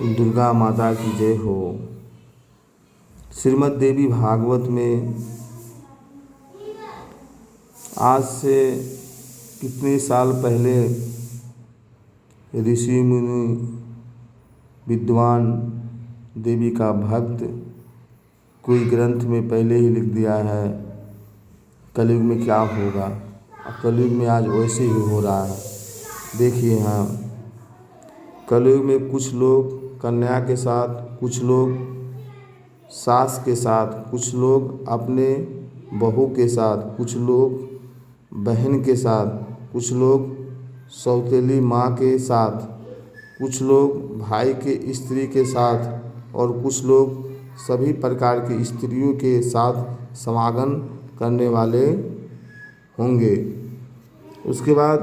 दुर्गा माता की जय हो। श्रीमद् देवी भागवत में आज से कितने साल पहले ऋषि मुनि विद्वान देवी का भक्त कोई ग्रंथ में पहले ही लिख दिया है कलयुग में क्या होगा। कलयुग में आज वैसे ही हो रहा है। देखिए यहाँ कलयुग में कुछ लोग कन्या के साथ, कुछ लोग सास के साथ, कुछ लोग अपने बहू के साथ, कुछ लोग बहन के साथ, कुछ लोग सौतेली माँ के साथ, कुछ लोग भाई के स्त्री के साथ और कुछ लोग सभी प्रकार की स्त्रियों के साथ समागम करने वाले होंगे। उसके बाद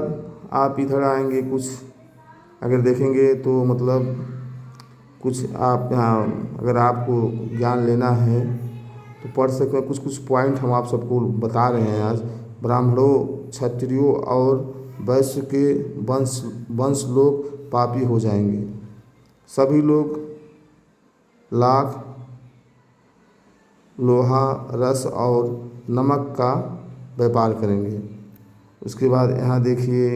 आप इधर आएंगे, कुछ अगर देखेंगे तो मतलब कुछ आप यहाँ अगर आपको ज्ञान लेना है तो पढ़ सकते हैं। कुछ कुछ पॉइंट हम आप सबको बता रहे हैं। आज ब्राह्मणों, क्षत्रियों और वैश्य के वंश लोग पापी हो जाएंगे। सभी लोग लाख, लोहा, रस और नमक का व्यापार करेंगे। उसके बाद यहाँ देखिए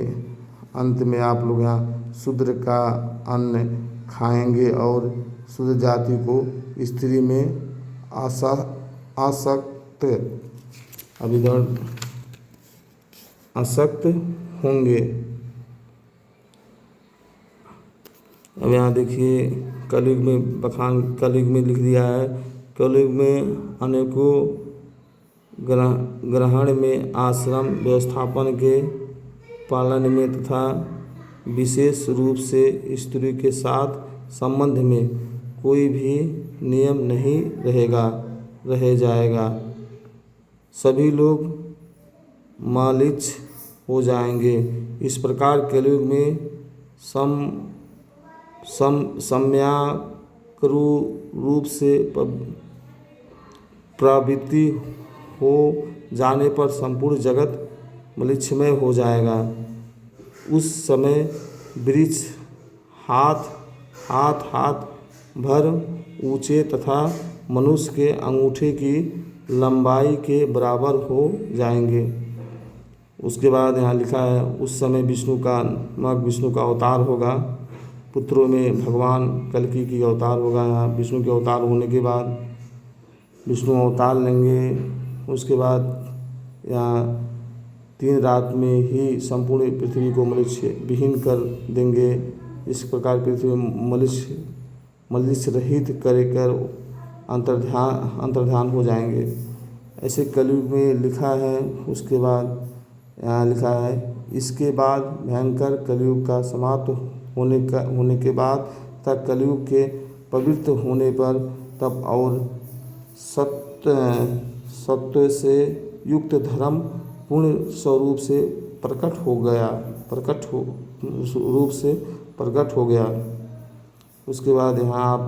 अंत में आप लोग यहाँ शूद्र का अन्न खाएंगे और शूद्र जाति को स्त्री में आसक्त अब इधर आसक्त होंगे। अब यहाँ देखिए कलयुग में बखान कलयुग में लिख दिया है। कलयुग में अनेकों ग्रहण में, आश्रम व्यवस्थापन के पालन में तथा विशेष रूप से स्त्री के साथ संबंध में कोई भी नियम नहीं रह जाएगा। सभी लोग मालिच हो जाएंगे। इस प्रकार कलयुग में सम्यक रूप से प्रवृत्ति हो जाने पर संपूर्ण जगत मलिच्छमय हो जाएगा। उस समय वृक्ष हाथ भर ऊंचे तथा मनुष्य के अंगूठे की लंबाई के बराबर हो जाएंगे। उसके बाद यहाँ लिखा है उस समय विष्णु का अवतार होगा। पुत्रों में भगवान कल्कि की अवतार होगा। यहाँ विष्णु के अवतार होने के बाद विष्णु अवतार लेंगे। उसके बाद यहाँ 3 रात में ही संपूर्ण पृथ्वी को मनुष्य विहीन कर देंगे। इस प्रकार पृथ्वी मनुष्य रहित कर अंतर्ध्यान हो जाएंगे। ऐसे कलयुग में लिखा है। उसके बाद यहाँ लिखा है इसके बाद भयंकर कलयुग का समाप्त होने के बाद तक कलयुग के पवित्र होने पर तब और सत्य से युक्त धर्म पूर्ण स्वरूप से प्रकट हो गया। उसके बाद यहाँ आप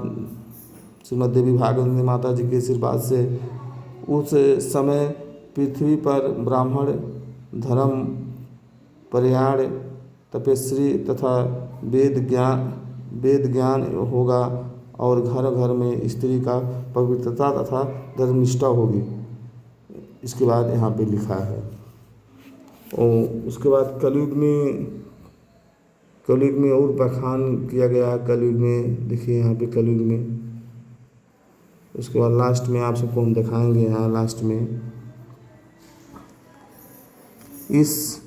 श्रीमद् देवी भागवत में माता जी के आशीर्वाद से उस समय पृथ्वी पर ब्राह्मण, धर्म परायण, तपस्वी तथा वेद ज्ञान होगा और घर घर में स्त्री का पवित्रता तथा धर्मनिष्ठा होगी। इसके बाद यहाँ पे लिखा है। और उसके बाद कलयुग में और बखान किया गया है। कलयुग में देखिए यहाँ पे कलयुग में। उसके बाद लास्ट में आप सबको हम दिखाएंगे। यहाँ लास्ट में इस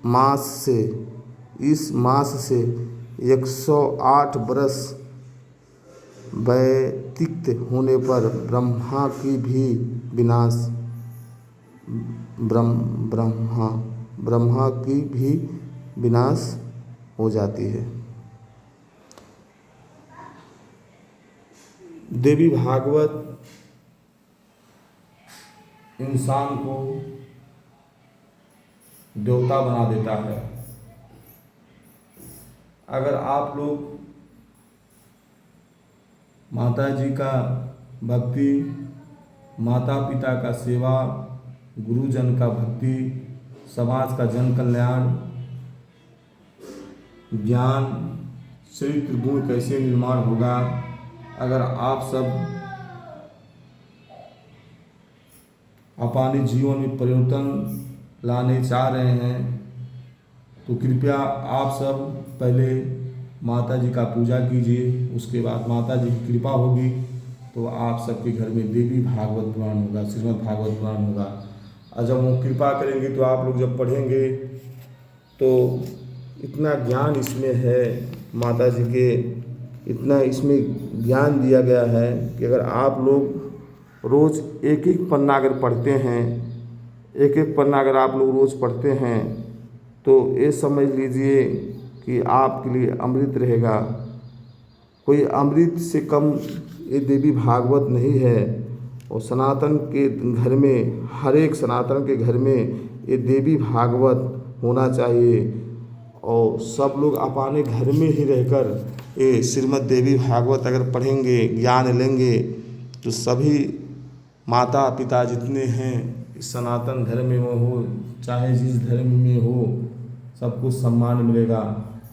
मास से 108 बरस व्यतीत होने पर ब्रह्मा की भी विनाश हो जाती है। देवी भागवत इंसान को देवता बना देता है। अगर आप लोग माता जी का भक्ति, माता पिता का सेवा, गुरुजन का भक्ति, समाज का जन कल्याण, ज्ञान, चरित्र गुण कैसे निर्माण होगा। अगर आप सब अपने जीवन में परिवर्तन लाने चाह रहे हैं तो कृपया आप सब पहले माता जी का पूजा कीजिए, उसके बाद माता जी की कृपा होगी तो आप सबके घर में देवी भागवत पुराण होगा, श्रीमद् भागवत पुराण होगा। और जब वो कृपा करेंगे तो आप लोग जब पढ़ेंगे तो इतना ज्ञान इसमें है, माता जी के इतना इसमें ज्ञान दिया गया है कि अगर आप लोग रोज़ एक एक पन्ना अगर पढ़ते हैं, एक एक पन्ना अगर आप लोग रोज़ पढ़ते हैं तो ये समझ लीजिए कि आपके लिए अमृत रहेगा। कोई अमृत से कम ये देवी भागवत नहीं है। और सनातन के घर में, हर एक सनातन के घर में ये देवी भागवत होना चाहिए। और सब लोग अपने घर में ही रहकर ये श्रीमद् देवी भागवत अगर पढ़ेंगे, ज्ञान लेंगे तो सभी माता पिता जितने हैं इस सनातन धर्म में हो, चाहे जिस धर्म में हो, सबको सम्मान मिलेगा।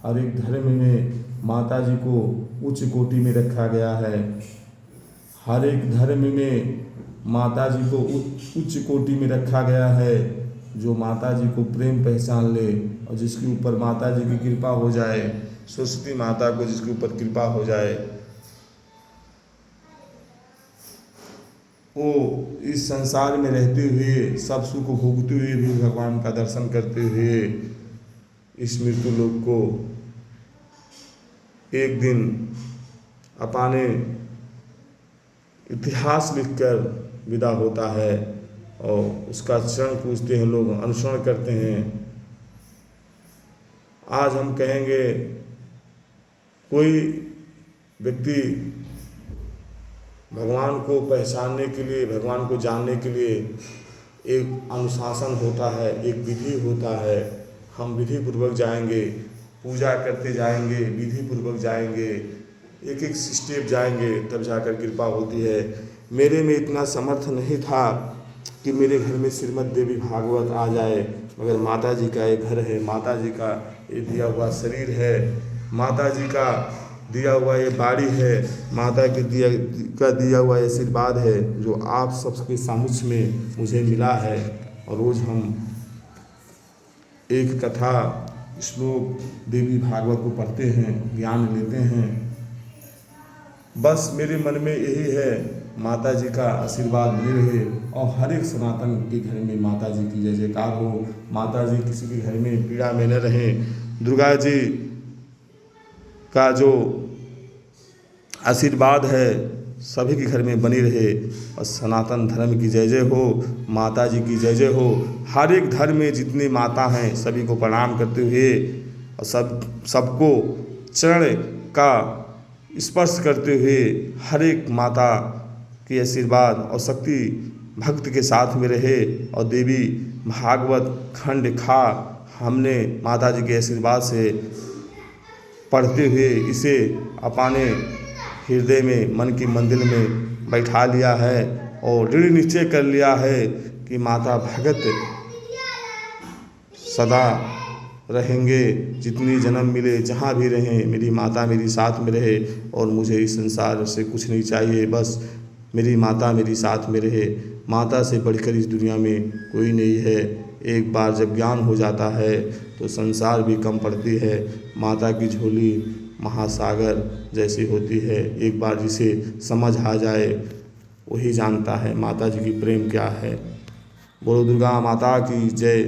हर एक धर्म में माता जी को उच्च कोटि में रखा गया है। हर एक धर्म में माता जी को उच्च कोटि में रखा गया है। जो माता जी को प्रेम पहचान ले और जिसके ऊपर माता जी की कृपा हो जाए, सरस्वती माता को जिसके ऊपर कृपा हो जाए, वो इस संसार में रहते हुए सब सुख भोगते हुए भी भगवान का दर्शन करते हुए इस मृत्यु लोक को एक दिन अपने इतिहास लिखकर विदा होता है और उसका चरण पूजते हैं लोग, अनुसरण करते हैं। आज हम कहेंगे कोई व्यक्ति भगवान को पहचानने के लिए, भगवान को जानने के लिए एक अनुशासन होता है, एक विधि होता है। हम विधि पूर्वक जाएंगे, पूजा करते जाएंगे, विधि पूर्वक जाएंगे, एक एक स्टेप जाएंगे, तब जाकर कृपा होती है। मेरे में इतना समर्थ नहीं था कि मेरे घर में श्रीमद् देवी भागवत आ जाए, मगर माता जी का ये घर है, माता जी का ये दिया हुआ शरीर है, माता जी का दिया हुआ ये बाड़ी है, माता के दिया हुआ ये आशीर्वाद है जो आप सबके सामुच में मुझे मिला है। और रोज़ हम एक कथा श्लोक देवी भागवत को पढ़ते हैं, ज्ञान लेते हैं। बस मेरे मन में यही है माता जी का आशीर्वाद मिले रहे और हर एक सनातन के घर में माता जी की जय जयकार हो। माता जी किसी के घर में पीड़ा में न रहें। दुर्गा जी का जो आशीर्वाद है सभी के घर में बनी रहे और सनातन धर्म की जय जय हो, माता जी की जय जय हो। हर एक धर्म में जितनी माता हैं सभी को प्रणाम करते हुए और सबको चरण का स्पर्श करते हुए हर एक माता की आशीर्वाद और शक्ति भक्त के साथ में रहे। और देवी भागवत खंड खा हमने माता जी के आशीर्वाद से पढ़ते हुए इसे अपने हृदय में, मन की मंदिर में बैठा लिया है और दृढ़ निश्चय कर लिया है कि माता भगत सदा रहेंगे। जितनी जन्म मिले, जहाँ भी रहें, मेरी माता मेरी साथ में रहे और मुझे इस संसार से कुछ नहीं चाहिए, बस मेरी माता मेरी साथ में रहे। माता से बढ़कर इस दुनिया में कोई नहीं है। एक बार जब ज्ञान हो जाता है तो संसार भी कम पड़ती है। माता की झोली महासागर जैसी होती है। एक बार जिसे समझ आ जाए वही जानता है माता जी की प्रेम क्या है। बोलो दुर्गा माता की जय।